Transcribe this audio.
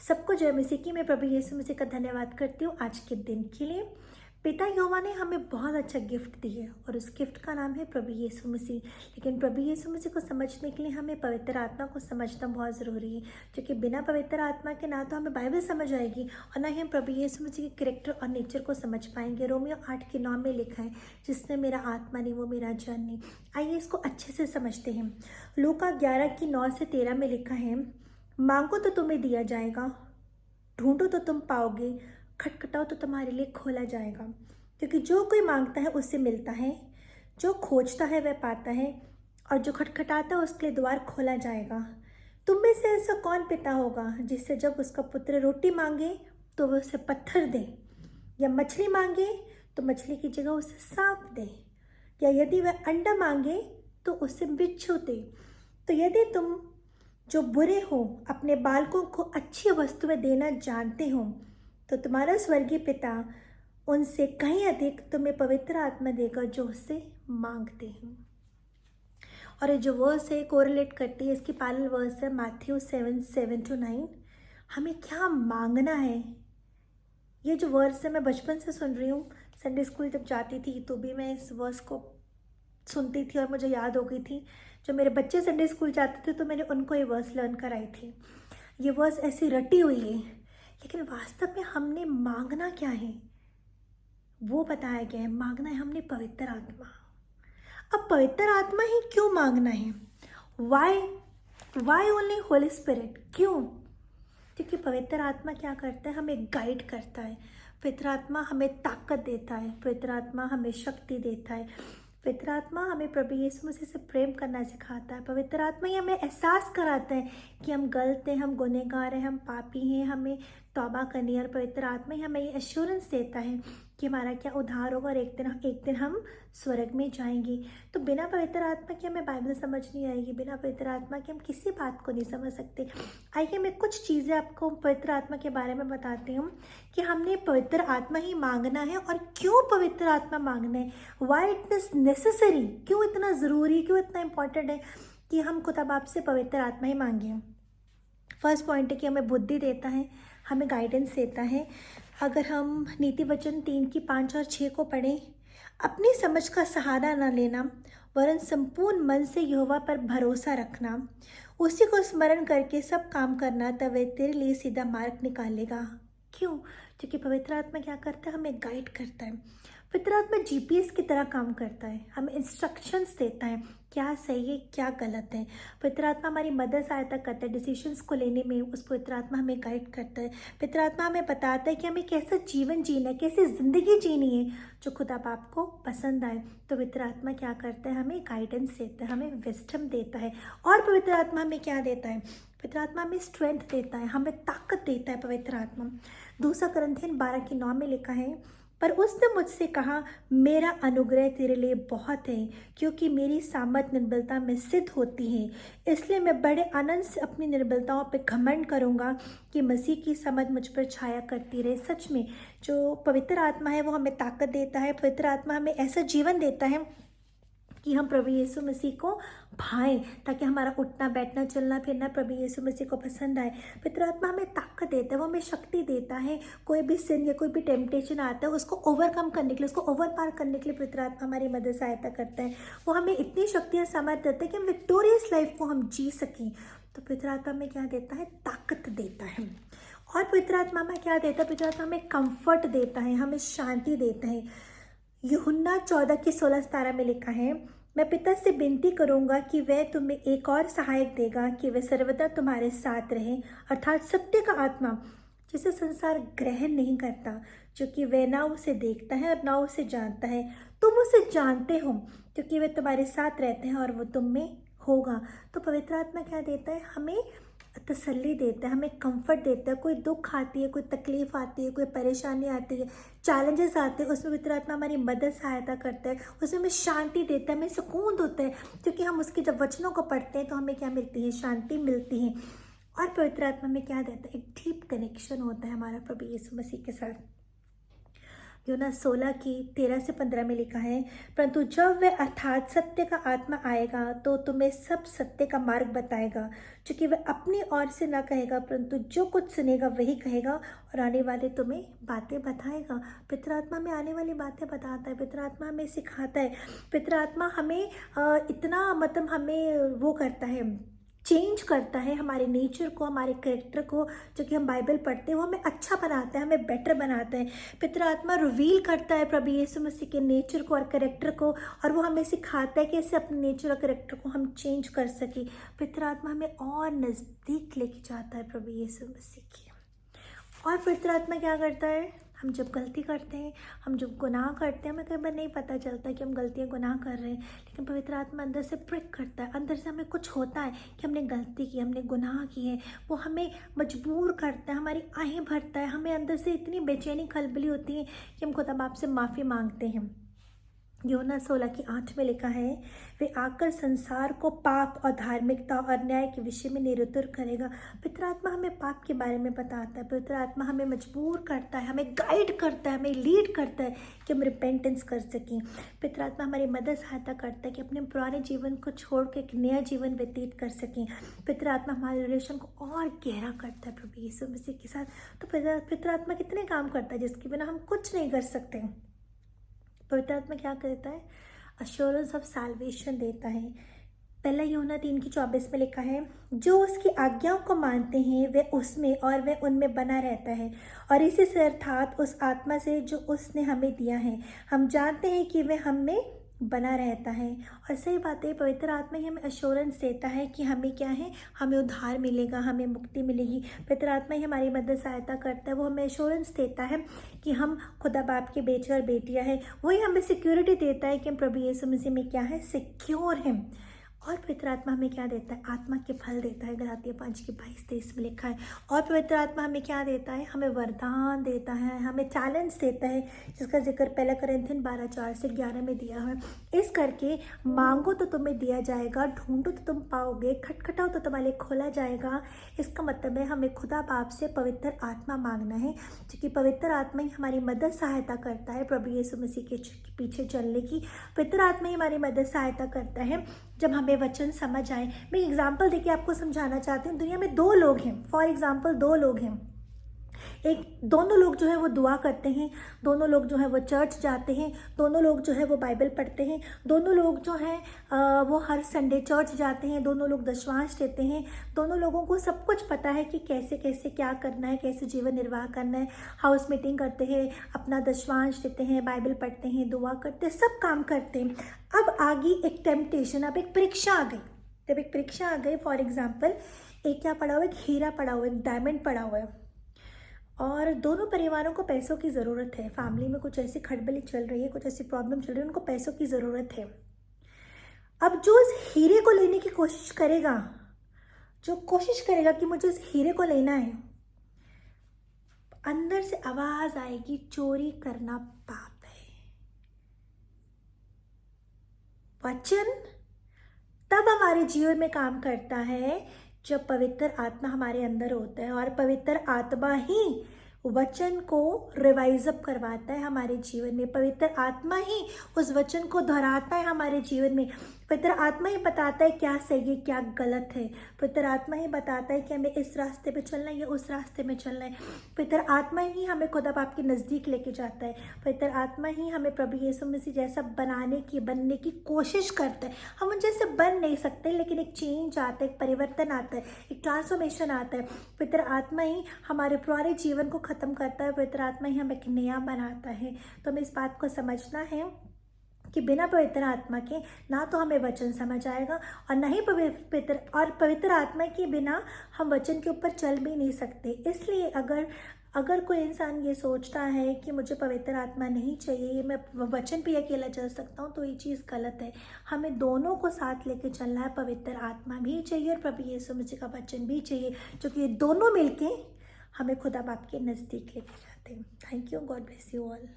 सबको जय मसीह की। मैं प्रभु यीशु मसीह का धन्यवाद करती हूँ आज के दिन के लिए। पिता यहोवा ने हमें बहुत अच्छा गिफ्ट दी है और उस गिफ्ट का नाम है प्रभु यीशु मसीह। लेकिन प्रभु यीशु मसीह को समझने के लिए हमें पवित्र आत्मा को समझना बहुत ज़रूरी है, क्योंकि बिना पवित्र आत्मा के ना तो हमें बाइबल समझ आएगी और ना ही हम प्रभु यीशु मसीह के कैरेक्टर और नेचर को समझ पाएंगे। रोमियो 8:9 में लिखा है, जिसने मेरा आत्मा नहीं वो मेरा जान नहीं। आइए इसको अच्छे से समझते हैं। लूका 11:9-13 में लिखा है, मांगो तो तुम्हें दिया जाएगा, ढूंढो तो तुम पाओगे, खटखटाओ तो तुम्हारे लिए खोला जाएगा। क्योंकि जो कोई मांगता है उससे मिलता है, जो खोजता है वह पाता है, और जो खटखटाता है उसके लिए द्वार खोला जाएगा। तुम में से ऐसा कौन पिता होगा जिससे जब उसका पुत्र रोटी मांगे तो वह उसे पत्थर दे, या मछली मांगे तो मछली की जगह उसे सांप दे, या यदि वह अंडा मांगे तो उसे बिच्छू दे। तो यदि तुम जो बुरे हो अपने बालकों को अच्छी वस्तुएं देना जानते हो, तो तुम्हारा स्वर्गीय पिता उनसे कहीं अधिक तुम्हें पवित्र आत्मा देगा जो उससे मांगते हैं। और ये जो वर्स है कोरिलेट करती है, इसकी पैरेलल वर्स है मैथ्यू 7:7-9। हमें क्या मांगना है, ये जो वर्स है मैं बचपन से सुन रही हूँ। संडे स्कूल जब जाती थी तो भी मैं इस वर्स को सुनती थी और मुझे याद हो गई थी। जो मेरे बच्चे संडे स्कूल जाते थे तो मैंने उनको ये वर्स लर्न कराई थी। ये वर्स ऐसी रटी हुई है, लेकिन वास्तव में हमने मांगना क्या है वो बताया गया है। मांगना है हमने पवित्र आत्मा। अब पवित्र आत्मा ही क्यों मांगना है? Why only holy spirit? क्यों? क्योंकि पवित्र आत्मा क्या करता है, हमें गाइड करता है। पवित्र आत्मा हमें ताकत देता है, पवित्र आत्मा हमें शक्ति देता है, पवित्र आत्मा हमें प्रभु यीशु मसीह से प्रेम करना सिखाता है। पवित्र आत्मा ही हमें एहसास कराता है कि हम गलत हैं, हम गुनहगार हैं, हम पापी हैं, हमें तौबा करनी है। और पवित्र आत्मा ही हमें ये एश्योरेंस देता है कि हमारा क्या उद्धार होगा और एक दिन हम स्वर्ग में जाएंगे। तो बिना पवित्र आत्मा के हमें बाइबल समझ नहीं आएगी, बिना पवित्र आत्मा के हम किसी बात को नहीं समझ सकते। आइए मैं कुछ चीज़ें आपको पवित्र आत्मा के बारे में बताती हूँ कि हमने पवित्र आत्मा ही मांगना है और क्यों पवित्र आत्मा मांगना है। वाई इट इज नेसेसरी, क्यों इतना ज़रूरी, क्यों इतना इम्पोर्टेंट है कि हम खुदा बाप से पवित्र आत्मा ही मांगे। फर्स्ट पॉइंट है कि हमें बुद्धि देता है, हमें गाइडेंस देता है। अगर हम नीति वचन 3:5 और 6 को पढ़ें, अपनी समझ का सहारा न लेना वरन संपूर्ण मन से यहोवा पर भरोसा रखना, उसी को स्मरण करके सब काम करना, तब वह तेरे लिए सीधा मार्ग निकालेगा। क्यों? क्योंकि पवित्र आत्मा क्या करता है, हमें गाइड करता है। पवित्र आत्मा जीपीएस की तरह काम करता है, हमें इंस्ट्रक्शंस देता है क्या सही है क्या गलत है। पवित्र आत्मा हमारी मदद सहायता करता है डिसीजंस को लेने में। उस पवित्र आत्मा हमें गाइड करता है। पवित्र आत्मा हमें बताता है कि हमें कैसा जीवन जीना है, कैसी ज़िंदगी जीनी है जो खुदा बाप को पसंद आए। तो पवित्र आत्मा क्या करता है, हमें गाइडेंस देता है, हमें विजडम देता है। और पवित्र आत्मा हमें क्या देता है? पवित्र आत्मा हमें स्ट्रेंथ देता है, हमें ताकत देता है पवित्र आत्मा। 2 कुरिन्थियन 12:9 में लिखा है, पर उसने मुझसे कहा, मेरा अनुग्रह तेरे लिए बहुत है, क्योंकि मेरी सामर्थ निर्बलता में सिद्ध होती है। इसलिए मैं बड़े आनंद से अपनी निर्बलताओं पर घमंड करूँगा कि मसीह की समझ मुझ पर छाया करती रहे। सच में जो पवित्र आत्मा है वो हमें ताकत देता है। पवित्र आत्मा हमें ऐसा जीवन देता है कि हम प्रभु यीशु मसीह को भाएं, ताकि हमारा उठना बैठना चलना फिरना प्रभु यीशु मसीह को पसंद आए। पवित्र आत्मा हमें ताकत देता है, वो हमें शक्ति देता है। कोई भी सिन या कोई भी टेम्पटेशन आता है उसको ओवरकम करने के लिए, उसको ओवर पार करने के लिए पवित्र आत्मा हमारी मदद सहायता करता है। वो हमें इतनी शक्ति और सामर्थ्य देता है कि हम विक्टोरियस लाइफ को हम जी सकें। तो पवित्र आत्मा हमें क्या देता है? ताकत देता है। और पवित्र आत्मा हमें क्या देता है? पवित्र आत्मा हमें कम्फर्ट देता है, हमें शांति देता है। यूहन्ना 14:16-17 में लिखा है, मैं पिता से विनती करूंगा कि वह तुम्हें एक और सहायक देगा कि वह सर्वदा तुम्हारे साथ रहे, अर्थात सत्य का आत्मा, जिसे संसार ग्रहण नहीं करता, क्योंकि वह ना उसे देखता है और ना उसे जानता है। तुम उसे जानते हो क्योंकि वह तुम्हारे साथ रहते हैं और वो तुम में होगा। तो पवित्र आत्मा क्या देता है? हमें तसल्ली देता है, हमें कंफर्ट देता है। कोई दुख आती है, कोई तकलीफ आती है, कोई परेशानी आती है, चैलेंजेस आते हैं, उसमें पवित्र आत्मा हमारी मदद सहायता करता है, उसमें हमें शांति देता है, हमें सुकून होता है। क्योंकि हम उसके जब वचनों को पढ़ते हैं तो हमें क्या मिलती है? शांति मिलती है। और पवित्र आत्मा में क्या देता है? एक डीप कनेक्शन होता है हमारा प्रभु यीशु मसीह के साथ। यूहन्ना 16 की 13 से 15 में लिखा है, परंतु जब वह अर्थात सत्य का आत्मा आएगा तो तुम्हें सब सत्य का मार्ग बताएगा, क्योंकि वह अपनी ओर से ना कहेगा परंतु जो कुछ सुनेगा वही कहेगा और आने वाले तुम्हें बातें बताएगा। पितर आत्मा में आने वाली बातें बताता है, पितर आत्मा हमें सिखाता है, पितर आत्मा हमें इतना मतलब हमें वो करता है, चेंज करता है हमारे नेचर को, हमारे कैरेक्टर को। जो कि हम बाइबल पढ़ते हैं वो हमें अच्छा बनाता है, हमें बेटर बनाता है। पितर आत्मा रिवील करता है प्रभु यीशु मसीह के नेचर को और कैरेक्टर को, और वो हमें सिखाता है कि ऐसे अपने नेचर और कैरेक्टर को हम चेंज कर सकें। पितर आत्मा हमें और नज़दीक लेके जाता है प्रभु यीशु मसीह की। और पवित्र आत्मा क्या करता है, हम जब गलती करते हैं, हम जब गुनाह करते हैं, हमें कई बार नहीं पता चलता कि हम गलतियाँ गुनाह कर रहे हैं, लेकिन पवित्र आत्मा अंदर से प्रिक करता है, अंदर से हमें कुछ होता है कि हमने गलती की, हमने गुनाह की है। वो हमें मजबूर करता है, हमारी आहें भरता है, हमें अंदर से इतनी बेचैनी खलबली होती है कि हम खुदा बाप से माफ़ी मांगते हैं। यूहन्ना 16 की 8 में लिखा है, वे आकर संसार को पाप और धार्मिकता और न्याय के विषय में निरुत्तर करेगा। पवित्र आत्मा हमें पाप के बारे में बताता है, पवित्र आत्मा हमें मजबूर करता है, हमें गाइड करता है, हमें लीड करता है कि हम रिपेंटेंस कर सकें। पवित्र आत्मा हमारी मदद सहायता करता है कि अपने पुराने जीवन को छोड़ के एक नया जीवन व्यतीत कर सकें। पवित्र आत्मा हमारे रिलेशन को और गहरा करता है प्रभु यीशु मसीह के साथ। तो पवित्र आत्मा कितने काम करता है जिसके बिना हम कुछ नहीं कर सकते। पवित्र आत्मा क्या करता है, अश्योरेंस ऑफ सैल्वेशन देता है। पहला यूहन्ना 3:24 में लिखा है, जो उसकी आज्ञाओं को मानते हैं वे उसमें और वे उनमें बना रहता है, और इसी से अर्थात उस आत्मा से जो उसने हमें दिया है हम जानते हैं कि वे हम में बना रहता है। और सही बात है, पवित्र आत्मा ही हमें अश्योरेंस देता है कि हमें क्या है, हमें उद्धार मिलेगा, हमें मुक्ति मिलेगी। पवित्र आत्मा ही हमारी मदद सहायता करता है, वो हमें अश्योरेंस देता है कि हम खुदा बाप के बेटे और बेटियां हैं। वही हमें सिक्योरिटी देता है कि हम प्रभु यीशु मसीह में क्या है, सिक्योर हैं। और पवित्र आत्मा हमें क्या देता है, आत्मा के फल देता है, गलातिया 5:22-23 में लिखा है। और पवित्र आत्मा हमें क्या देता है, हमें वरदान देता है, हमें टैलेंट्स देता है, जिसका जिक्र 1 कोरिन्थियन 12:4-11 में दिया है। इस करके मांगो तो तुम्हें दिया जाएगा, ढूंढो तो तुम पाओगे, खटखटाओ तो तुम्हारे लिए खोला जाएगा। इसका मतलब है हमें खुदा बाप से पवित्र आत्मा मांगना है, क्योंकि पवित्र आत्मा ही हमारी मदद सहायता करता है प्रभु यीशु मसीह के पीछे चलने की। पवित्र आत्मा ही हमारी मदद सहायता करता है जब हमें वचन समझ आए। मैं एग्जाम्पल देके आपको समझाना चाहती हूँ। दुनिया में 2 लोग हैं, फॉर एग्जाम्पल 2 लोग हैं। दोनों लोग जो है वो दुआ करते हैं, दोनों लोग जो है वो चर्च जाते हैं, दोनों लोग जो है वो बाइबल पढ़ते हैं, दोनों लोग जो हैं वो हर संडे चर्च जाते हैं, दोनों लोग दशवांश देते हैं, दोनों लोगों को सब कुछ पता है कि कैसे कैसे क्या करना है, कैसे जीवन निर्वाह करना है। हाउस मीटिंग करते हैं, अपना दशवांश देते हैं, बाइबल पढ़ते हैं, दुआ करते हैं, सब काम करते हैं। अब आ गई एक टेम्पटेशन, अब एक परीक्षा आ गई। जब एक परीक्षा आ गई, फॉर एग्जाम्पल एक क्या पड़ा हुआ है, एक हीरा पड़ा हुआ है, एक डायमंड पड़ा हुआ है, और दोनों परिवारों को पैसों की ज़रूरत है। फैमिली में कुछ ऐसी खड़बली चल रही है, कुछ ऐसी प्रॉब्लम चल रही है, उनको पैसों की ज़रूरत है। अब जो इस हीरे को लेने की कोशिश करेगा, जो कोशिश करेगा कि मुझे इस हीरे को लेना है, अंदर से आवाज़ आएगी, चोरी करना पाप है। वचन तब हमारे जीवन में काम करता है जब पवित्र आत्मा हमारे अंदर होता है, और पवित्र आत्मा ही वचन को रिवाइज अप करवाता है हमारे जीवन में। पवित्र आत्मा ही उस वचन को दोहराता है हमारे जीवन में। पवित्र आत्मा ही बताता है क्या सही है, क्या गलत है। पवित्र आत्मा ही बताता है कि हमें इस रास्ते पे चलना है या उस रास्ते में चलना है। पवित्र आत्मा ही हमें खुदा बाप के नज़दीक लेके जाता है। पवित्र आत्मा ही हमें प्रभु यीशु मसीह जैसा बनने की कोशिश करता है। हम उन जैसे बन नहीं सकते, लेकिन एक चेंज आता है, एक परिवर्तन आता है, एक ट्रांसफॉर्मेशन आता है। पवित्र आत्मा ही हमारे पुराने जीवन को ख़त्म करता है, पवित्र आत्मा ही हमें एक नया बनाता है। तो हमें इस बात को समझना है कि बिना पवित्र आत्मा के ना तो हमें वचन समझ आएगा, और ना ही पवित्र आत्मा के बिना हम वचन के ऊपर चल भी नहीं सकते। इसलिए अगर कोई इंसान ये सोचता है कि मुझे पवित्र आत्मा नहीं चाहिए, मैं वचन पे अकेला चल सकता हूँ, तो ये चीज़ गलत है। हमें दोनों को साथ लेके चलना है, पवित्र आत्मा भी चाहिए और प्रभु यीशु मसीह का वचन भी चाहिए, क्योंकि दोनों मिलके हमें खुदा बाप के नज़दीक लेके जाते हैं। Thank you, God bless you all.